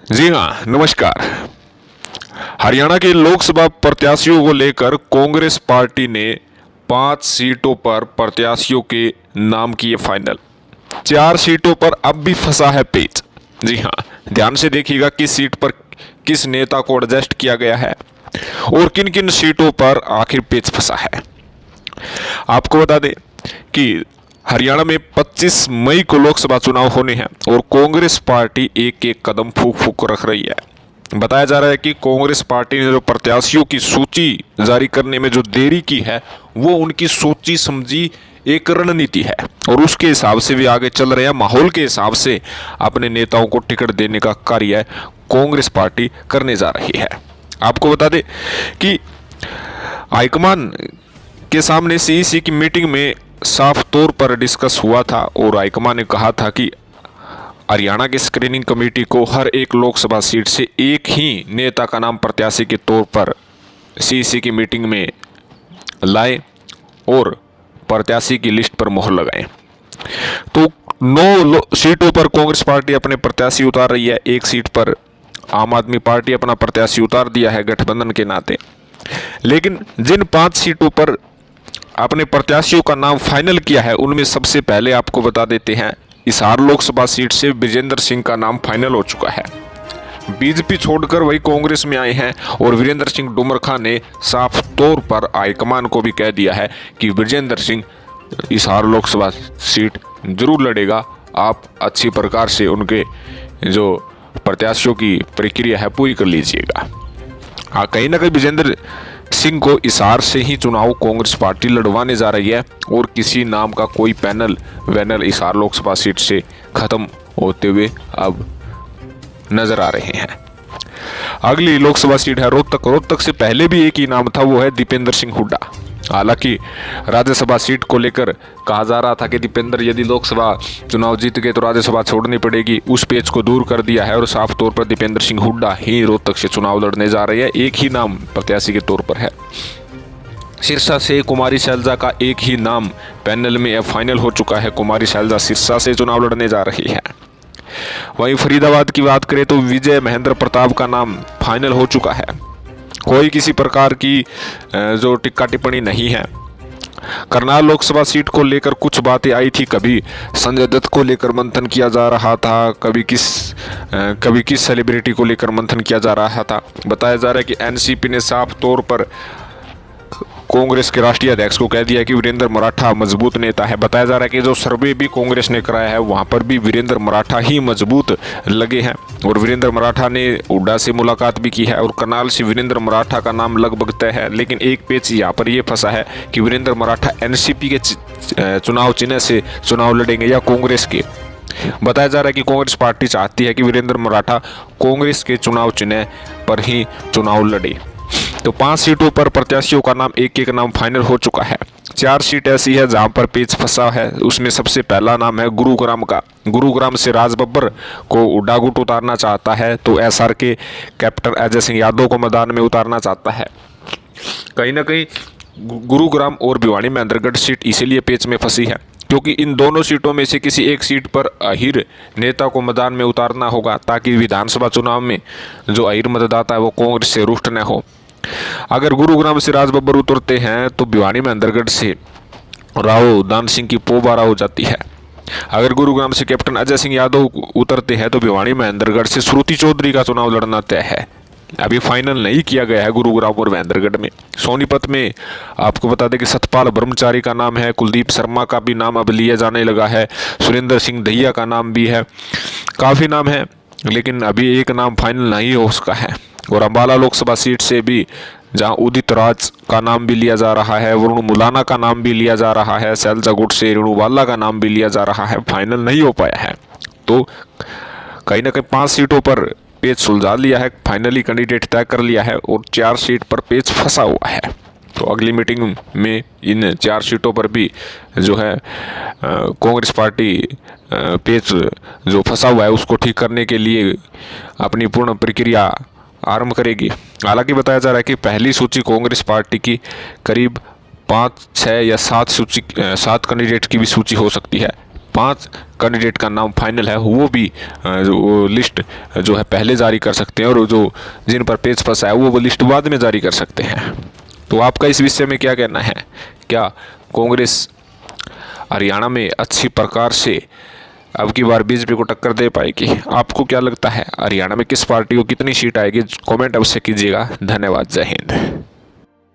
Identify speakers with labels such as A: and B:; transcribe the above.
A: जी हाँ, नमस्कार। हरियाणा के लोकसभा प्रत्याशियों को लेकर कांग्रेस पार्टी ने 5 सीटों पर प्रत्याशियों के नाम किए फाइनल। 4 सीटों पर अब भी फंसा है पेच। जी हाँ, ध्यान से देखिएगा किस सीट पर किस नेता को एडजस्ट किया गया है और किन किन सीटों पर आखिर पेच फंसा है। आपको बता दें कि हरियाणा में 25 मई को लोकसभा चुनाव होने हैं और कांग्रेस पार्टी एक एक कदम फूक फूक रख रही है। बताया जा रहा है कि कांग्रेस पार्टी ने जो प्रत्याशियों की सूची जारी करने में जो देरी की है वो उनकी सोची समझी एक रणनीति है और उसके हिसाब से भी आगे चल रहे हैं। माहौल के हिसाब से अपने नेताओं को टिकट देने का कार्य कांग्रेस पार्टी करने जा रही है। आपको बता दें कि हाईकमान के सामने सीईसी की मीटिंग में साफ तौर पर डिस्कस हुआ था और हाईकमान ने कहा था कि हरियाणा की स्क्रीनिंग कमेटी को हर एक लोकसभा सीट से एक ही नेता का नाम प्रत्याशी के तौर पर सीईसी की मीटिंग में लाए और प्रत्याशी की लिस्ट पर मोहर लगाएं। तो 9 सीटों पर कांग्रेस पार्टी अपने प्रत्याशी उतार रही है। एक सीट पर आम आदमी पार्टी अपना प्रत्याशी उतार दिया है गठबंधन के नाते। लेकिन जिन 5 सीटों पर अपने प्रत्याशियों का नाम फाइनल किया है उनमें सबसे पहले आपको बता देते हैं, हिसार लोकसभा सीट से विजेंद्र सिंह का नाम फाइनल हो चुका है। बीजेपी छोड़कर वही कांग्रेस में आए हैं और वीरेंद्र सिंह डुमरखा ने साफ तौर पर हाईकमान को भी कह दिया है कि विजेंद्र सिंह हिसार लोकसभा सीट जरूर लड़ेगा। आप अच्छी प्रकार से उनके जो प्रत्याशियों की प्रक्रिया है पूरी कर लीजिएगा। हाँ, कहीं ना कहीं विजेंद्र सिंह को हिसार से ही चुनाव कांग्रेस पार्टी लड़वाने जा रही है और किसी नाम का कोई पैनल वैनल हिसार लोकसभा सीट से खत्म होते हुए अब नजर आ रहे हैं। अगली लोकसभा सीट है रोहतक। रोहतक से पहले भी एक ही नाम था, वो है दीपेंद्र सिंह हुड्डा। हालांकि राज्यसभा सीट को लेकर कहा जा रहा था कि दीपेंद्र यदि लोकसभा चुनाव जीत गए तो राज्यसभा छोड़नी पड़ेगी। उस पेच को दूर कर दिया है और साफ तौर पर दीपेंद्र सिंह हुड्डा ही रोहतक से चुनाव लड़ने जा रहे हैं। एक ही नाम प्रत्याशी के तौर पर है। सिरसा से कुमारी शैलजा का एक ही नाम पैनल में अब फाइनल हो चुका है। कुमारी शैलजा सिरसा से चुनाव लड़ने जा रही है। वहीं फरीदाबाद की बात करें तो विजय महेंद्र प्रताप का नाम फाइनल हो चुका है। कोई किसी प्रकार की जो टिक्का टिप्पणी नहीं है। करनाल लोकसभा सीट को लेकर कुछ बातें आई थी। कभी संजय दत्त को लेकर मंथन किया जा रहा था, कभी किस सेलिब्रिटी को लेकर मंथन किया जा रहा था। बताया जा रहा है कि एनसीपी ने साफ तौर पर कांग्रेस के राष्ट्रीय अध्यक्ष को कह दिया कि वीरेंद्र मराठा मजबूत नेता है। बताया जा रहा है कि जो सर्वे भी कांग्रेस ने कराया है वहां पर भी वीरेंद्र मराठा ही मजबूत लगे हैं और वीरेंद्र मराठा ने हुड्डा से मुलाकात भी की है और करनाल से वीरेंद्र मराठा का नाम लगभग तय है। लेकिन एक पेच यहाँ पर यह फंसा है कि वीरेंद्र मराठा एनसीपी के चुनाव चिन्ह से चुनाव लड़ेंगे या कांग्रेस के। बताया जा रहा है कि कांग्रेस पार्टी चाहती है कि वीरेंद्र मराठा कांग्रेस के चुनाव चिन्ह पर ही चुनाव लड़े। तो 5 सीटों पर प्रत्याशियों का नाम एक एक नाम फाइनल हो चुका है। 4 सीट ऐसी है जहां पर पेच फंसा है। उसमें सबसे पहला नाम है गुरुग्राम का। गुरुग्राम से राज बब्बर को उड्डा गुट उतारना चाहता है तो एसआर के कैप्टन अजय सिंह यादव को मैदान में उतारना चाहता है। कहीं ना कहीं गुरुग्राम और भिवानी महेंद्रगढ़ सीट इसीलिए पेच में फंसी है क्योंकि इन दोनों सीटों में से किसी एक सीट पर अहिर नेता को मैदान में उतारना होगा ताकि विधानसभा चुनाव में जो अहिर मतदाता है वो कांग्रेस से रुष्ट न हो। अगर गुरुग्राम से राज बब्बर उतरते हैं तो भिवानी महेंद्रगढ़ से राव दान सिंह की पोबारा हो जाती है। अगर गुरुग्राम से कैप्टन अजय सिंह यादव उतरते हैं तो भिवानी महेंद्रगढ़ से श्रुति चौधरी का चुनाव लड़ना तय है। अभी फाइनल नहीं किया गया है गुरुग्राम और महेंद्रगढ़ में। सोनीपत में आपको बता दें कि सतपाल ब्रह्मचारी का नाम है। कुलदीप शर्मा का भी नाम अब लिया जाने लगा है। सुरेंद्र सिंह दहिया का नाम भी है। काफ़ी नाम है लेकिन अभी एक नाम फाइनल नहीं हो सका है। और अम्बाला लोकसभा सीट से भी जहां उदित राज का नाम भी लिया जा रहा है, वरुण मुलाना का नाम भी लिया जा रहा है, शैलजा गुट से रेणुवाला का नाम भी लिया जा रहा है, फाइनल नहीं हो पाया है। तो कहीं ना कहीं 5 सीटों पर पेच सुलझा लिया है, फाइनली कैंडिडेट तय कर लिया है और 4 सीट पर पेच फंसा हुआ है। तो अगली मीटिंग में इन 4 सीटों पर भी जो है कांग्रेस पार्टी पेच जो फंसा हुआ है उसको ठीक करने के लिए अपनी पूर्ण प्रक्रिया आरंभ करेगी। हालांकि बताया जा रहा है कि पहली सूची कांग्रेस पार्टी की करीब 5, 6 या 7 कैंडिडेट की भी सूची हो सकती है। 5 कैंडिडेट का नाम फाइनल है वो भी वो लिस्ट जो है पहले जारी कर सकते हैं, और जो जिन पर पेच फंसा है वो लिस्ट बाद में जारी कर सकते हैं। तो आपका इस विषय में क्या कहना है? क्या कांग्रेस हरियाणा में अच्छी प्रकार से अब की बार बीजेपी को टक्कर दे पाएगी? आपको क्या लगता है हरियाणा में किस पार्टी को कितनी सीट आएगी? कमेंट अवश्य कीजिएगा। धन्यवाद। जय हिंद।